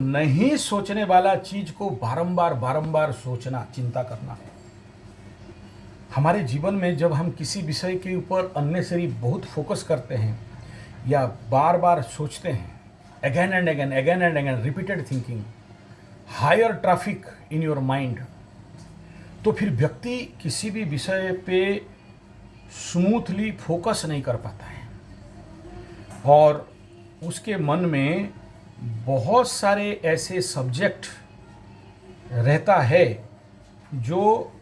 नहीं सोचने वाला चीज को बारंबार बारंबार सोचना, चिंता करना। हमारे जीवन में जब हम किसी विषय के ऊपर अननेसेसरी बहुत फोकस करते हैं या बार बार सोचते हैं, again and again, again and again, repeated thinking, higher traffic in your mind, तो फिर व्यक्ति किसी भी विषय पे स्मूथली फोकस नहीं कर पाता है और उसके मन में बहुत सारे ऐसे सब्जेक्ट रहता है जो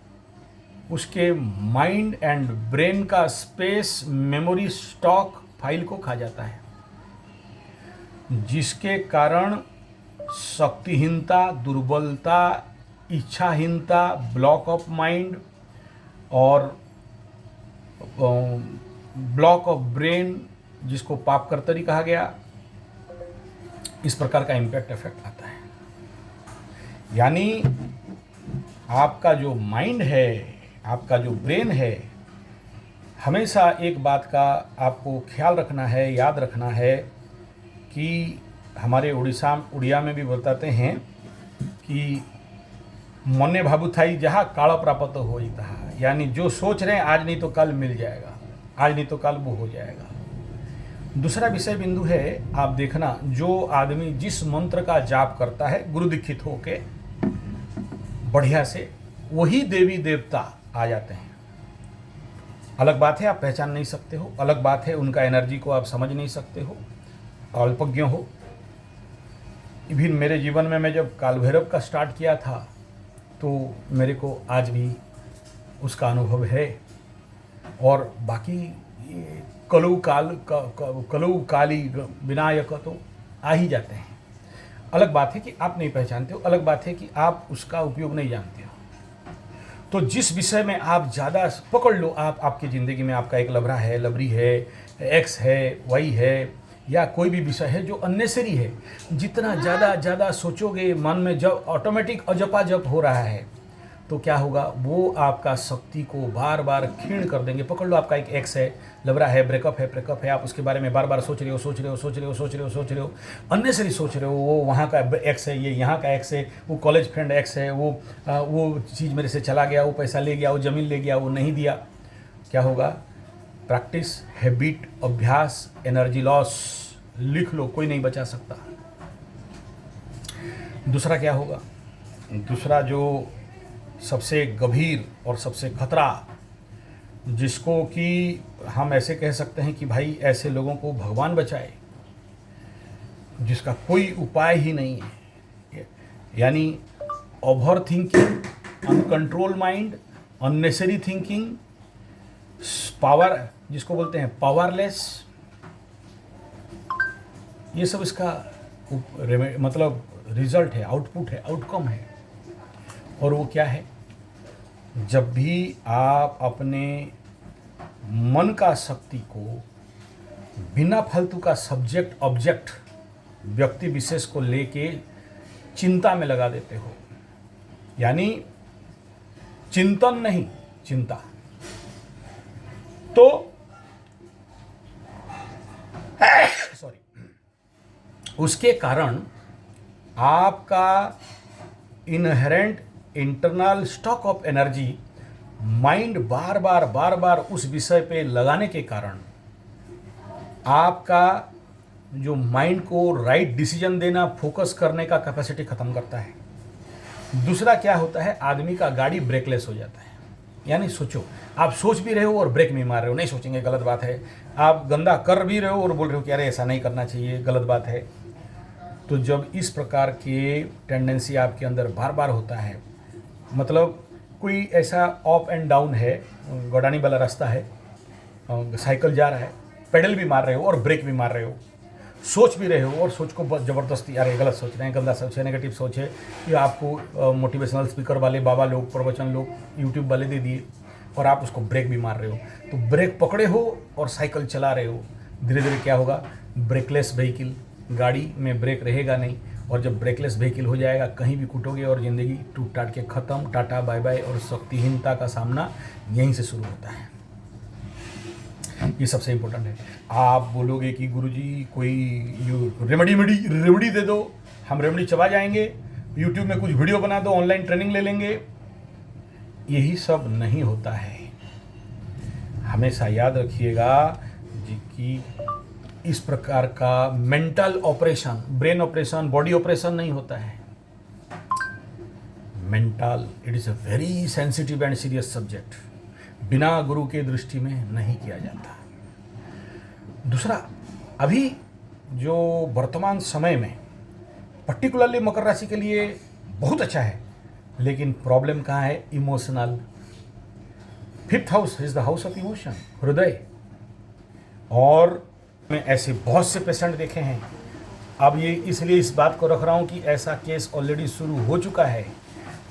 उसके माइंड एंड ब्रेन का स्पेस, मेमोरी स्टॉक फाइल को खा जाता है, जिसके कारण शक्तिहीनता, दुर्बलता, इच्छाहीनता, ब्लॉक ऑफ माइंड और ब्लॉक ऑफ ब्रेन, जिसको पाप कर्तरी कहा गया, इस प्रकार का इम्पैक्ट इफेक्ट आता है। यानी आपका जो माइंड है, आपका जो ब्रेन है, हमेशा एक बात का आपको ख्याल रखना है, याद रखना है कि हमारे उड़िया में भी बताते हैं कि मने भाबुथाई जहाँ काल प्राप्त हो तहा, यानी जो सोच रहे हैं आज नहीं तो कल मिल जाएगा, आज नहीं तो कल वो हो जाएगा। दूसरा विषय बिंदु है, आप देखना, जो आदमी जिस मंत्र का जाप करता है गुरु दीक्षित होके बढ़िया से, वही देवी देवता आ जाते हैं। अलग बात है आप पहचान नहीं सकते हो, अलग बात है उनका एनर्जी को आप समझ नहीं सकते हो, अल्पज्ञ हो। इवन मेरे जीवन में मैं जब काल भैरव का स्टार्ट किया था तो मेरे को आज भी उसका अनुभव है। और बाकी कलु काली विनायक तो आ ही जाते हैं। अलग बात है कि आप नहीं पहचानते हो, अलग बात है कि आप उसका उपयोग नहीं जानते हो। तो जिस विषय में आप ज़्यादा पकड़ लो, आपकी ज़िंदगी में आपका एक लबरा है, लबरी है, एक्स है, वाई है, या कोई भी विषय है जो अननेसरी है, जितना ज़्यादा सोचोगे मन में, जब ऑटोमेटिक अजपा जप हो रहा है तो क्या होगा, वो आपका शक्ति को बार बार क्षीण कर देंगे। पकड़ लो आपका एक एक्स है, लबरा है, ब्रेकअप है, आप उसके बारे में बार बार सोच रहे हो, अननेसरी सोच रहे हो। वो वहाँ का एक्स है, ये यहाँ का एक्स है, वो कॉलेज फ्रेंड एक्स है, वो चीज़ मेरे से चला गया, वो पैसा ले गया, वो ज़मीन ले गया, वो नहीं दिया। क्या होगा, प्रैक्टिस, हैबिट, अभ्यास, एनर्जी लॉस। लिख लो, कोई नहीं बचा सकता। दूसरा क्या होगा, दूसरा जो सबसे गंभीर और सबसे खतरा, जिसको कि हम ऐसे कह सकते हैं कि भाई ऐसे लोगों को भगवान बचाए, जिसका कोई उपाय ही नहीं है, यानी over thinking, uncontrol mind, unnecessary thinking, power, जिसको बोलते हैं पावरलेस, ये सब इसका मतलब रिजल्ट है, आउटपुट है, आउटकम है। और वो क्या है, जब भी आप अपने मन का शक्ति को बिना फालतू का सब्जेक्ट ऑब्जेक्ट व्यक्ति विशेष को लेके चिंता में लगा देते हो, यानी चिंतन नहीं, चिंता, तो सॉरी, उसके कारण आपका inherent internal stock of energy, mind बार बार उस विषय पे लगाने के कारण आपका जो माइंड को राइट डिसीजन देना, फोकस करने का कैपेसिटी खत्म करता है। दूसरा क्या होता है, आदमी का गाड़ी ब्रेकलेस हो जाता है। यानी सोचो, आप सोच भी रहे हो और ब्रेक नहीं मार रहे हो, नहीं सोचेंगे गलत बात है, आप गंदा कर भी रहे हो और बोल रहे हो कि अरे ऐसा नहीं करना चाहिए, गलत बात है। तो जब इस प्रकार के टेंडेंसी आपके अंदर बार बार होता है, मतलब कोई ऐसा अप एंड डाउन है, गौडानी वाला रास्ता है, साइकिल जा रहा है, पेडल भी मार रहे हो और ब्रेक भी मार रहे हो, सोच भी रहे हो और सोच को ज़बरदस्ती, अरे गलत सोच रहे हैं, गंदा सोच है, नेगेटिव सोच है, ये आपको मोटिवेशनल स्पीकर वाले बाबा लोग, प्रवचन लोग, यूट्यूब वाले दे दिए और आप उसको ब्रेक भी मार रहे हो। तो ब्रेक पकड़े हो और साइकिल चला रहे हो, धीरे धीरे क्या होगा, ब्रेकलेस व्हीकल, गाड़ी में ब्रेक रहेगा नहीं, और जब ब्रेकलेस व्हीकल हो जाएगा कहीं भी कूटोगे और ज़िंदगी टूट टाट के ख़त्म, टाटा बाय बाय। और शक्तिहीनता का सामना यहीं से शुरू होता है। ये सबसे इम्पोर्टेंट है। आप बोलोगे कि गुरुजी कोई रेमेडी दे दो, हम रेमडी चबा जाएंगे, यूट्यूब में कुछ वीडियो बना दो, ऑनलाइन ट्रेनिंग ले लेंगे। यही सब नहीं होता है। हमेशा याद रखिएगा जी कि इस प्रकार का mental operation, brain operation, body operation नहीं होता है। Mental, it is a very sensitive and serious subject, बिना गुरु के दृष्टि में नहीं किया जाता। दूसरा, अभी जो वर्तमान समय में पर्टिकुलरली मकर राशि के लिए बहुत अच्छा है, लेकिन प्रॉब्लम कहाँ है? Emotional. 5th house is the house of emotion, हृदय। और मैं ऐसे बहुत से पेशेंट देखे हैं। अब ये इसलिए इस बात को रख रहा हूँ कि ऐसा केस ऑलरेडी शुरू हो चुका है।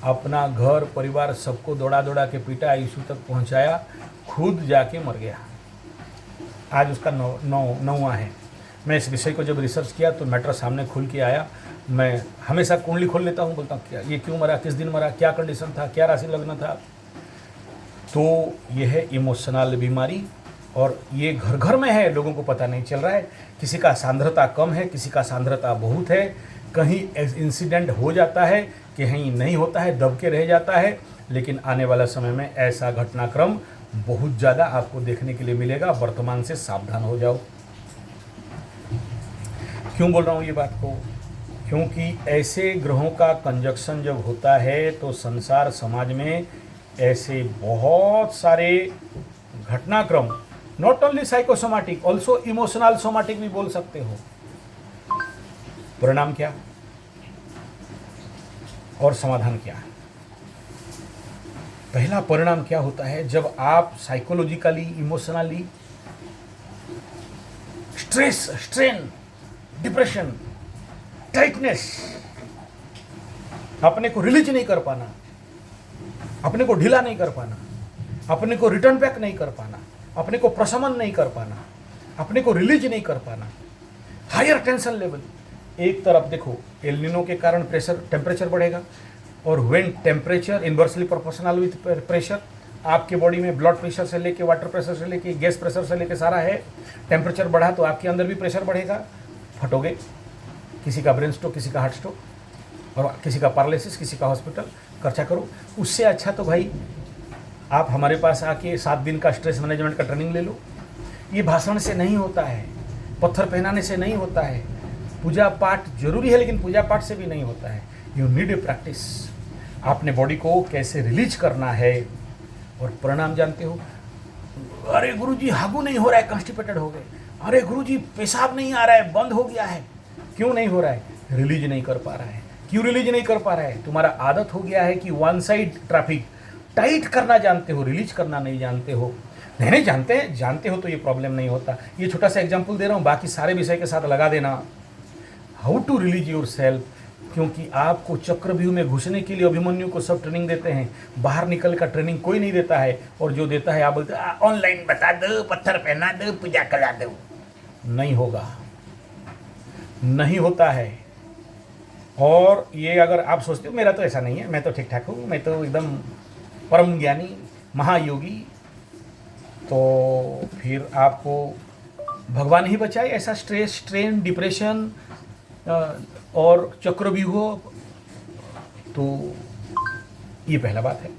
अपना घर परिवार सबको दौड़ा दौड़ा के पीटा, आईसीयू तक पहुँचाया, खुद जाके मर गया। आज उसका 9वां है। मैं इस विषय को जब रिसर्च किया तो मैटर सामने खुल के आया। मैं हमेशा कुंडली खोल लेता हूँ, बोलता हूँ क्या ये क्यों मरा, किस दिन मरा, क्या कंडीशन था, क्या राशि लग्न था। तो ये है इमोशनल बीमारी, और ये घर घर में है, लोगों को पता नहीं चल रहा है। किसी का सांद्रता कम है, किसी का सांद्रता बहुत है, कहीं इंसिडेंट हो जाता है, कहीं नहीं होता है, दब के रह जाता है। लेकिन आने वाला समय में ऐसा घटनाक्रम बहुत ज़्यादा आपको देखने के लिए मिलेगा। वर्तमान से सावधान हो जाओ। क्यों बोल रहा हूँ ये बात को? क्योंकि ऐसे ग्रहों का कंजक्शन जब होता है तो संसार समाज में ऐसे बहुत सारे घटनाक्रम, not only psychosomatic, also emotional somatic भी बोल सकते हो। परिणाम क्या और समाधान क्या? पहला परिणाम क्या होता है? जब आप psychologically, emotionally stress, strain, depression, tightness, अपने को रिलीज नहीं कर पाना, अपने को ढीला नहीं कर पाना, अपने को रिटर्न बैक नहीं कर पाना, अपने को प्रशमन नहीं कर पाना, अपने को रिलीज नहीं कर पाना, हायर टेंशन लेवल। एक तरफ देखो, एल नीनो के कारण टेम्परेचर बढ़ेगा, और when temperature inversely proportional with pressure, आपके बॉडी में ब्लड प्रेशर से लेके, वाटर प्रेशर से लेके, गैस प्रेशर से लेके सारा है। टेम्परेचर बढ़ा तो आपके अंदर भी प्रेशर बढ़ेगा, फटोगे। किसी का ब्रेन स्ट्रोक, किसी का हार्ट स्ट्रोक, और किसी का पैरालिसिस, किसी का हॉस्पिटल। खर्चा करो। उससे अच्छा तो भाई आप हमारे पास आके 7 दिन का स्ट्रेस मैनेजमेंट का ट्रेनिंग ले लो। ये भाषण से नहीं होता है, पत्थर पहनाने से नहीं होता है। पूजा पाठ जरूरी है, लेकिन पूजा पाठ से भी नहीं होता है। You need a practice. आपने बॉडी को कैसे रिलीज करना है, और परिणाम जानते हो। अरे गुरुजी हागू नहीं हो रहा है, कॉन्स्टिपेटेड हो गए। अरे गुरुजी पेशाब नहीं आ रहा है, बंद हो गया है। क्यों नहीं हो रहा है? रिलीज नहीं कर पा रहा है। क्यों रिलीज नहीं कर पा रहा है? तुम्हारा आदत हो गया है कि वन साइड ट्रैफिक टाइट करना जानते हो, रिलीज करना नहीं जानते हो। नहीं जानते हो तो ये प्रॉब्लम नहीं होता। ये छोटा सा एग्जाम्पल दे रहा हूँ, बाकी सारे विषय के साथ लगा देना। How to release your self, क्योंकि आपको चक्रव्यूह में घुसने के लिए अभिमन्यु को सब ट्रेनिंग देते हैं, बाहर निकल का ट्रेनिंग कोई नहीं देता है। और जो देता है आप बोलते ऑनलाइन बता दो, पत्थर पहना दो, पूजा करा दो। नहीं होगा, नहीं होता है। और ये अगर आप सोचते हो मेरा तो ऐसा नहीं है, मैं तो ठीक ठाक हूँ, मैं तो एकदम परम ज्ञानी महायोगी, तो फिर आपको भगवान ही बचाए ऐसा स्ट्रेस, स्ट्रेन, डिप्रेशन और चक्रव्यूह। तो ये पहला बात है,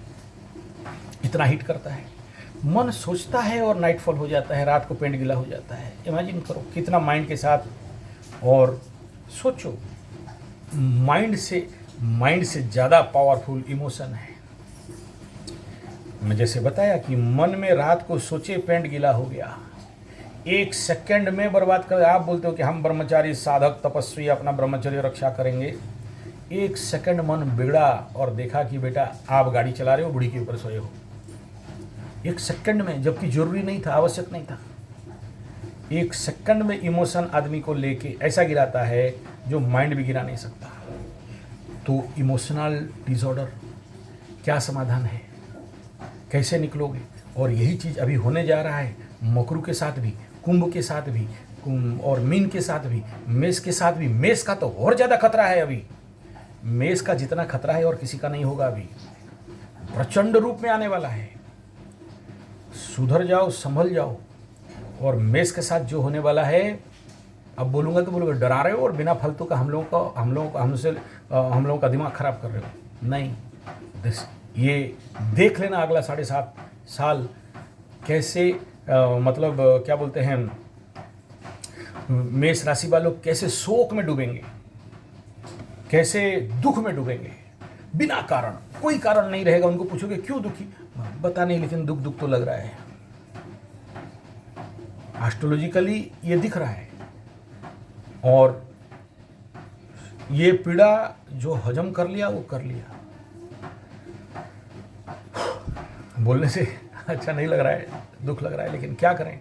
इतना हिट करता है। मन सोचता है और नाइटफॉल हो जाता है, रात को पेंट गीला हो जाता है। इमेजिन करो कितना माइंड के साथ। और सोचो, माइंड से ज़्यादा पावरफुल इमोशन है। मैं जैसे बताया कि मन में रात को सोचे पेंट गीला हो गया, 1 सेकंड में बर्बाद कर। आप बोलते हो कि हम ब्रह्मचारी, साधक, तपस्वी अपना ब्रह्मचर्य रक्षा करेंगे। 1 सेकंड मन बिगड़ा और देखा कि बेटा आप गाड़ी चला रहे हो, बूढ़ी के ऊपर सोए हो। 1 सेकंड में, जबकि जरूरी नहीं था, आवश्यक नहीं था। 1 सेकंड में इमोशन आदमी को लेके ऐसा गिराता है जो माइंड भी गिरा नहीं सकता। तो इमोशनल डिसऑर्डर, क्या समाधान है, कैसे निकलोगे? और यही चीज़ अभी होने जा रहा है मकरू के साथ भी, कुंभ के साथ भी, और मीन के साथ भी, मेष के साथ भी। मेष का तो और ज़्यादा खतरा है अभी। मेष का जितना खतरा है और किसी का नहीं होगा अभी, प्रचंड रूप में आने वाला है। सुधर जाओ, संभल जाओ। और मेष के साथ जो होने वाला है अब बोलूँगा तो बोलूँगा डरा रहे हो और बिना फालतू का हम लोगों का दिमाग खराब कर रहे हो। नहीं, ये देख लेना अगला 7.5 साल कैसे मतलब क्या बोलते हैं, मेष राशि वालों कैसे शोक में डूबेंगे, कैसे दुख में डूबेंगे बिना कारण। कोई कारण नहीं रहेगा। उनको पूछोगे क्यों दुखी, बता नहीं, लेकिन दुख तो लग रहा है। एस्ट्रोलॉजिकली ये दिख रहा है। और ये पीड़ा जो हजम कर लिया वो कर लिया। बोलने से अच्छा नहीं लग रहा है, दुख लग रहा है, लेकिन क्या करें।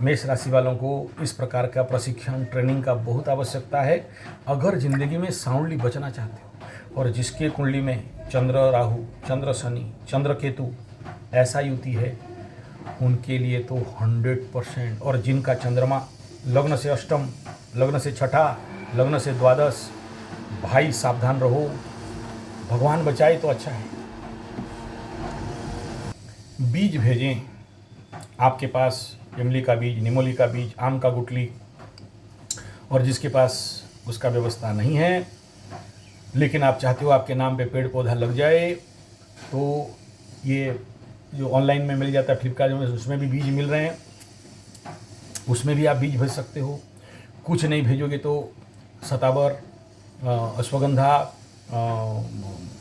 मेष राशि वालों को इस प्रकार का प्रशिक्षण ट्रेनिंग का बहुत आवश्यकता है अगर ज़िंदगी में साउंडली बचना चाहते हो। और जिसके कुंडली में चंद्र राहु, चंद्र शनि, चंद्र केतु ऐसा युति है, उनके लिए तो 100%। और जिनका चंद्रमा लग्न से अष्टम, लग्न से छठा, लग्न से द्वादश, भाई सावधान रहो, भगवान बचाए तो अच्छा है। बीज भेजें आपके पास, इमली का बीज, निमोली का बीज, आम का गुठली, और जिसके पास उसका व्यवस्था नहीं है लेकिन आप चाहते हो आपके नाम पे पेड़ पौधा लग जाए, तो ये जो ऑनलाइन में मिल जाता है फ्लिपकार्ट में, उसमें भी बीज मिल रहे हैं, उसमें भी आप बीज भेज सकते हो। कुछ नहीं भेजोगे तो सतावर, अश्वगंधा,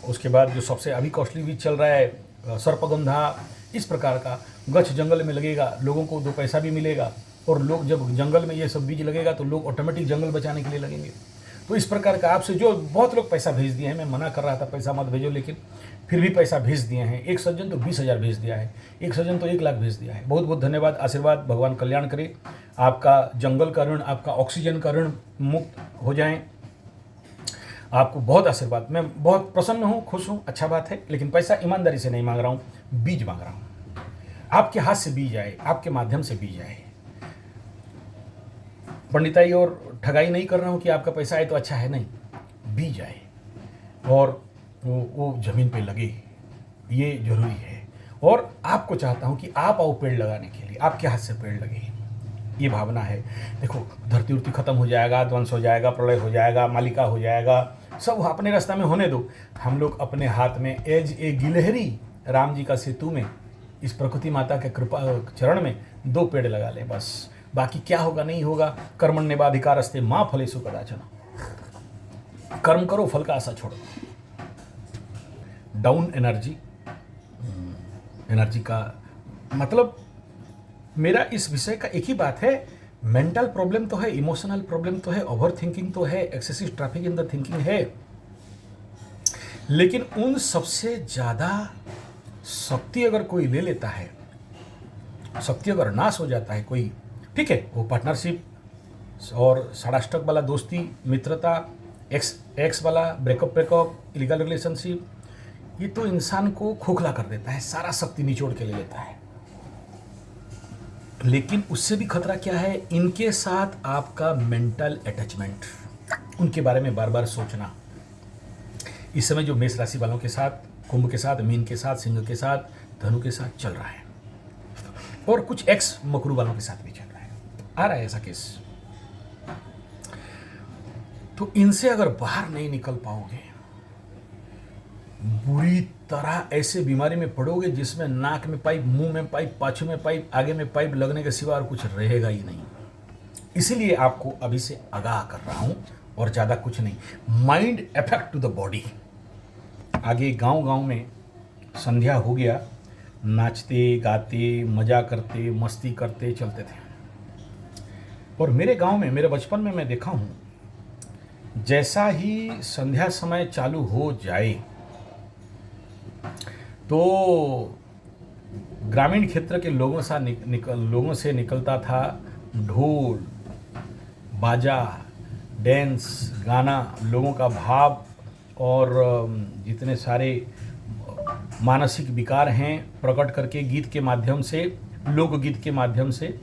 उसके बाद जो सबसे अभी कॉस्टली बीज चल रहा है सर्पगंधा, इस प्रकार का गच्छ जंगल में लगेगा, लोगों को 2 पैसा भी मिलेगा। और लोग जब जंगल में ये सब बीज लगेगा तो लोग ऑटोमेटिक जंगल बचाने के लिए लगेंगे। तो इस प्रकार का आपसे जो बहुत लोग पैसा भेज दिए हैं, मैं मना कर रहा था पैसा मत भेजो, लेकिन फिर भी पैसा भेज दिए हैं। एक सज्जन तो 20,000 भेज दिया है, एक सज्जन तो 1 लाख भेज दिया है। बहुत बहुत धन्यवाद, आशीर्वाद, भगवान कल्याण करे। आपका जंगल का ऋण, आपका ऑक्सीजन का ऋण मुक्त हो जाएं। आपको बहुत आशीर्वाद। मैं बहुत प्रसन्न हूँ, खुश हूँ, अच्छा बात है। लेकिन पैसा ईमानदारी से नहीं मांग रहा हूँ, बीज मांग रहा हूँ। आपके हाथ से बीज आए, आपके माध्यम से बीज आए। पंडिताई और ठगाई नहीं कर रहा हूँ कि आपका पैसा आए तो अच्छा है, नहीं, बीज आए और वो जमीन पे लगे, ये जरूरी है। और आपको चाहता हूँ कि आप आओ पेड़ लगाने के लिए, आपके हाथ से पेड़ लगे, ये भावना है। देखो, धरती उर्ती खत्म हो जाएगा, ध्वंस हो जाएगा, प्रलय हो जाएगा, मालिका हो जाएगा, सब अपने रास्ता में होने दो। हम लोग अपने हाथ में एज ए गिलहरी राम जी का सेतु में, इस प्रकृति माता के कृपा चरण में 2 पेड़ लगा ले बस। बाकी क्या होगा नहीं होगा, कर्मण्येवाधिकारस्ते मा फलेषु कदाचन। कर्म करो, फल का आशा छोड़ो। डाउन एनर्जी का मतलब, मेरा इस विषय का एक ही बात है, मेंटल प्रॉब्लम तो है, इमोशनल प्रॉब्लम तो है, ओवर थिंकिंग तो है, excessive traffic in the thinking है, लेकिन उन सबसे ज़्यादा शक्ति अगर कोई ले लेता है, शक्ति अगर नाश हो जाता है कोई, ठीक है, वो पार्टनरशिप और षडाष्टक वाला दोस्ती, मित्रता, एक्स वाला ब्रेकअप, इलीगल रिलेशनशिप, ये तो इंसान को खोखला कर देता है, सारा शक्ति निचोड़ के ले लेता है। लेकिन उससे भी खतरा क्या है, इनके साथ आपका मेंटल अटैचमेंट, उनके बारे में बार बार सोचना। इस समय जो मेष राशि वालों के साथ, कुंभ के साथ, मीन के साथ, सिंह के साथ, धनु के साथ चल रहा है, और कुछ एक्स मकरू वालों के साथ भी चल रहा है, आ रहा है ऐसा केस। तो इनसे अगर बाहर नहीं निकल पाओगे, बुरी तरह ऐसे बीमारी में पड़ोगे जिसमें नाक में पाइप, मुंह में पाइप, पाछू में पाइप, आगे में पाइप लगने के सिवा और कुछ रहेगा ही नहीं। इसीलिए आपको अभी से आगाह कर रहा हूं, और ज़्यादा कुछ नहीं। Mind effect to the body. आगे गांव-गांव में संध्या हो गया, नाचते गाते मजा करते मस्ती करते चलते थे। और मेरे गांव में, मेरे बचपन में मैं देखा हूँ, जैसा ही संध्या समय चालू हो जाए तो ग्रामीण क्षेत्र के लोगों से निकलता था ढोल, बाजा, डांस, गाना, लोगों का भाव, और जितने सारे मानसिक विकार हैं प्रकट करके गीत के माध्यम से, लोकगीत के माध्यम से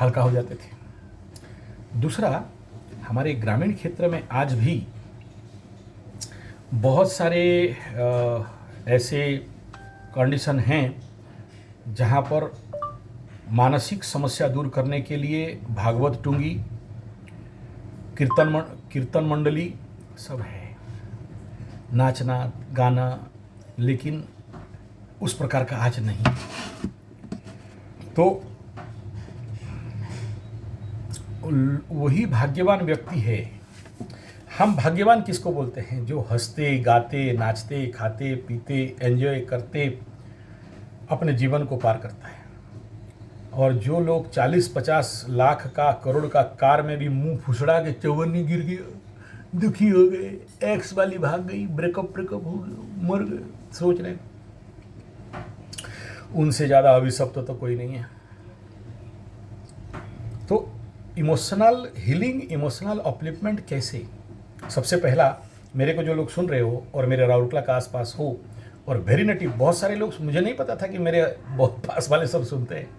हल्का हो जाते थे। दूसरा, हमारे ग्रामीण क्षेत्र में आज भी बहुत सारे ऐसे कंडीशन हैं जहाँ पर मानसिक समस्या दूर करने के लिए भागवत टुंगी, कीर्तन मंडली सब है, नाचना गाना, लेकिन उस प्रकार का आज नहीं। तो वही भाग्यवान व्यक्ति है। हम भाग्यवान किसको बोलते हैं? जो हंसते गाते नाचते खाते पीते एंजॉय करते अपने जीवन को पार करता है। और जो लोग 40-50 लाख का करोड़ का कार में भी मुंह फुसड़ा के चौवन्नी गिर गया, दुखी हो गए, एक्स वाली भाग गई, ब्रेकअप हो गया, मर गए, सोच रहे उनसे ज़्यादा अभिशप्त तो कोई नहीं है। तो इमोशनल हीलिंग, इमोशनल अपलिफ्टमेंट कैसे? सबसे पहला, मेरे को जो लोग सुन रहे हो और मेरे राउरकेला का आसपास हो, और वेरी नेटिव, बहुत सारे लोग, मुझे नहीं पता था कि मेरे बहुत पास वाले सब सुनते हैं,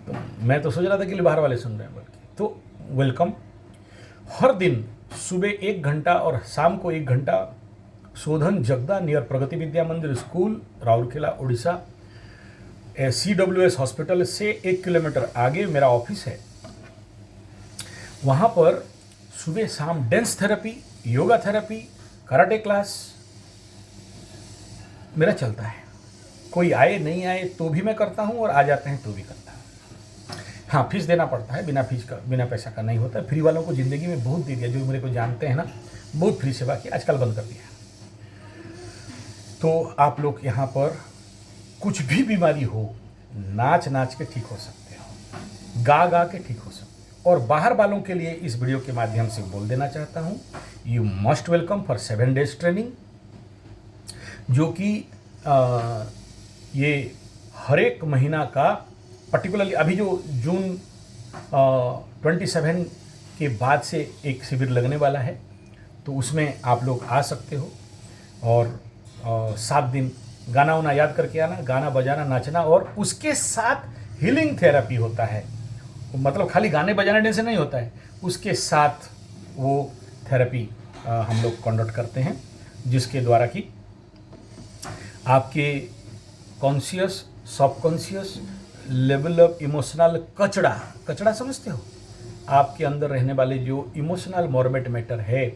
तो मैं तो सोच रहा था कि बाहर वाले सुन रहे हैं, बल्कि तो वेलकम। हर दिन सुबह 1 घंटा और शाम को 1 घंटा शोधन जगदा नियर प्रगति विद्या मंदिर school, Rourkela, Orissa, CWS hospital से 1 किलोमीटर आगे मेरा ऑफिस है। वहाँ पर सुबह शाम dance therapy, yoga therapy, karate class मेरा चलता है। कोई आए नहीं आए तो भी मैं करता हूँ, और आ जाते हैं तो भी करता हूँ। हाँ, फीस देना पड़ता है, बिना फीस का, बिना पैसा का नहीं होता। फ्री वालों को ज़िंदगी में बहुत दे दिया, जो मेरे को जानते हैं ना, बहुत फ्री सेवा की, आजकल बंद कर दिया। तो आप लोग यहाँ पर कुछ भी बीमारी हो, नाच नाच के ठीक हो सकते हो, गा गा के ठीक हो सकते हो। और बाहर वालों के लिए इस वीडियो के माध्यम से बोल देना चाहता हूँ, you must welcome for 7 days training, जो कि ये हर एक महीना का, पर्टिकुलरली अभी जो जून 27 के बाद से एक शिविर लगने वाला है, तो उसमें आप लोग आ सकते हो। और 7 दिन गाना वाना याद करके आना, गाना बजाना नाचना, और उसके साथ हीलिंग थेरेपी होता है। मतलब खाली गाने बजाने से नहीं होता है, उसके साथ वो थेरेपी हम लोग कंडक्ट करते हैं, जिसके द्वारा कि आपके conscious, subconscious level of emotional कचड़ा समझते हो, आपके अंदर रहने वाले जो इमोशनल मॉर्मेट मैटर है,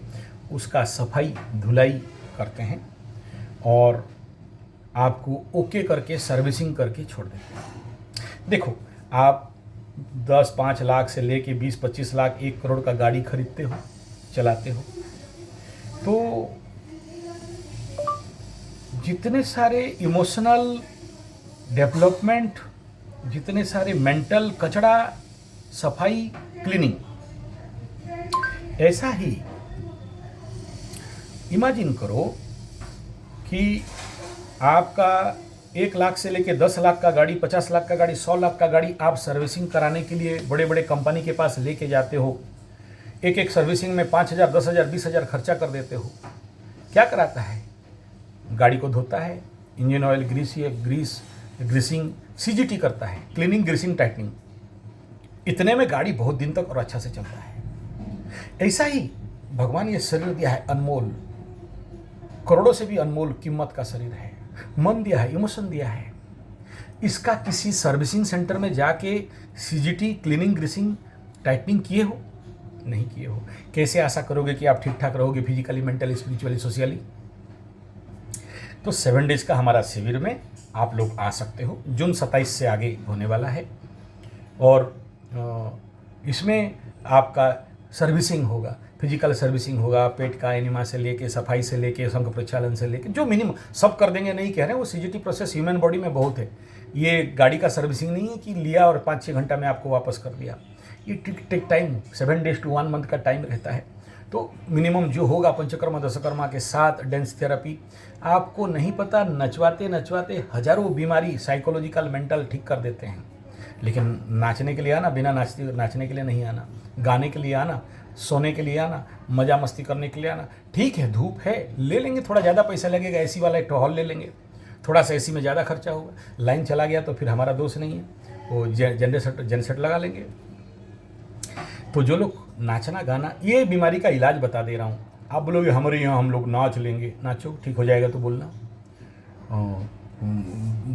उसका सफाई धुलाई करते हैं और आपको ओके करके सर्विसिंग करके छोड़ देते हैं। देखो, आप 10-5 लाख से लेके 20-25 लाख 1 करोड़ का गाड़ी खरीदते हो, चलाते हो, तो जितने सारे इमोशनल डेवलपमेंट, जितने सारे मेंटल कचड़ा सफाई क्लीनिंग, ऐसा ही इमेजिन करो कि आपका 1 लाख से लेके 10 लाख का गाड़ी, 50 लाख का गाड़ी, 100 लाख का गाड़ी आप सर्विसिंग कराने के लिए बड़े बड़े कंपनी के पास लेके जाते हो। एक सर्विसिंग में 5,000, 10,000, 20,000 खर्चा कर देते हो। क्या कराता है? गाड़ी को धोता है, इंजन ऑयल ग्रीसिंग, CGT करता है, क्लीनिंग, ग्रीसिंग, टाइटनिंग। इतने में गाड़ी बहुत दिन तक और अच्छा से चलता है। ऐसा ही भगवान ये शरीर दिया है अनमोल, करोड़ों से भी अनमोल कीमत का शरीर है, मन दिया है, इमोशन दिया है। इसका किसी सर्विसिंग सेंटर में जाके CGT, क्लीनिंग, ग्रीसिंग, टाइटनिंग किए हो? नहीं किए हो। कैसे आशा करोगे कि आप ठीक ठाक रहोगे फिजिकली, मेंटली, स्पिरिचुअली, सोशली? तो 7 डेज का हमारा शिविर में आप लोग आ सकते हो। जून 27 से आगे होने वाला है, और इसमें आपका सर्विसिंग होगा, फिजिकल सर्विसिंग होगा, पेट का एनिमा से लेके, सफाई से लेके, संघ प्रक्षालन से लेके, जो मिनिमम सब कर देंगे नहीं कह रहे हैं, वो CGT प्रोसेस ह्यूमन बॉडी में बहुत है। ये गाड़ी का सर्विसिंग नहीं है कि लिया और 5-6 घंटा में आपको वापस कर दिया। ये take time, 7 days to 1 month का टाइम रहता है। तो मिनिमम जो होगा पंचकर्मा दशकर्मा के साथ डांस थेरेपी, आपको नहीं पता, नचवाते नचवाते हजारों बीमारी साइकोलॉजिकल मेंटल ठीक कर देते हैं। लेकिन नाचने के लिए आना, बिना नाचने के लिए नहीं आना, गाने के लिए आना, सोने के लिए आना, मज़ा मस्ती करने के लिए आना। ठीक है, धूप है, ले लेंगे, थोड़ा ज़्यादा पैसा लगेगा, AC वाला एक हॉल ले लेंगे, थोड़ा सा AC में ज़्यादा खर्चा होगा। लाइन चला गया तो फिर हमारा दोष नहीं है, वो जनसेट लगा लेंगे। तो जो लोग नाचना गाना, ये बीमारी का इलाज बता दे रहा हूँ। आप बोलोगे हमारे यहाँ हम लोग नाच लेंगे, नाचो, ठीक हो जाएगा तो बोलना।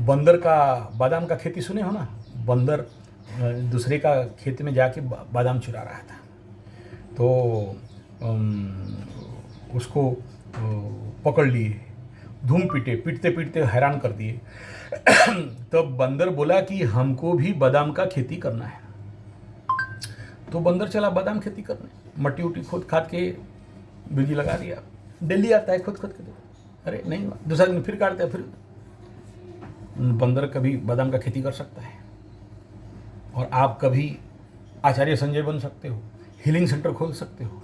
बंदर का बादाम का खेती सुने हो ना? बंदर दूसरे का खेत में जाके बादाम चुरा रहा था। तो उसको पकड़ लिए, धूम पीटे, पीटते पीटते हैरान कर दिए। तब बंदर बोला कि हमको भी बादाम का खेती करना है। तो बंदर चला बादाम खेती करने, मट्टी उट्टी खोद खाद के बीजी लगा दिया। डेली आता है खोद खोद के, अरे नहीं हुआ, दूसरा दिन फिर काटता है। फिर बंदर कभी बादाम का खेती कर सकता है। और आप कभी आचार्य संजय बन सकते हो, हीलिंग सेंटर खोल सकते हो।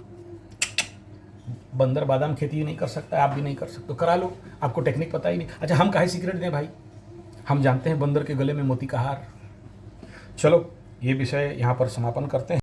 बंदर बादाम खेती नहीं कर सकता, आप भी नहीं कर सकते, करा लो, आपको टेक्निक पता ही नहीं। अच्छा, हम काहे सीक्रेट दें भाई, हम जानते हैं बंदर के गले में मोती का हार। चलो, ये विषय यहाँ पर समापन करते हैं।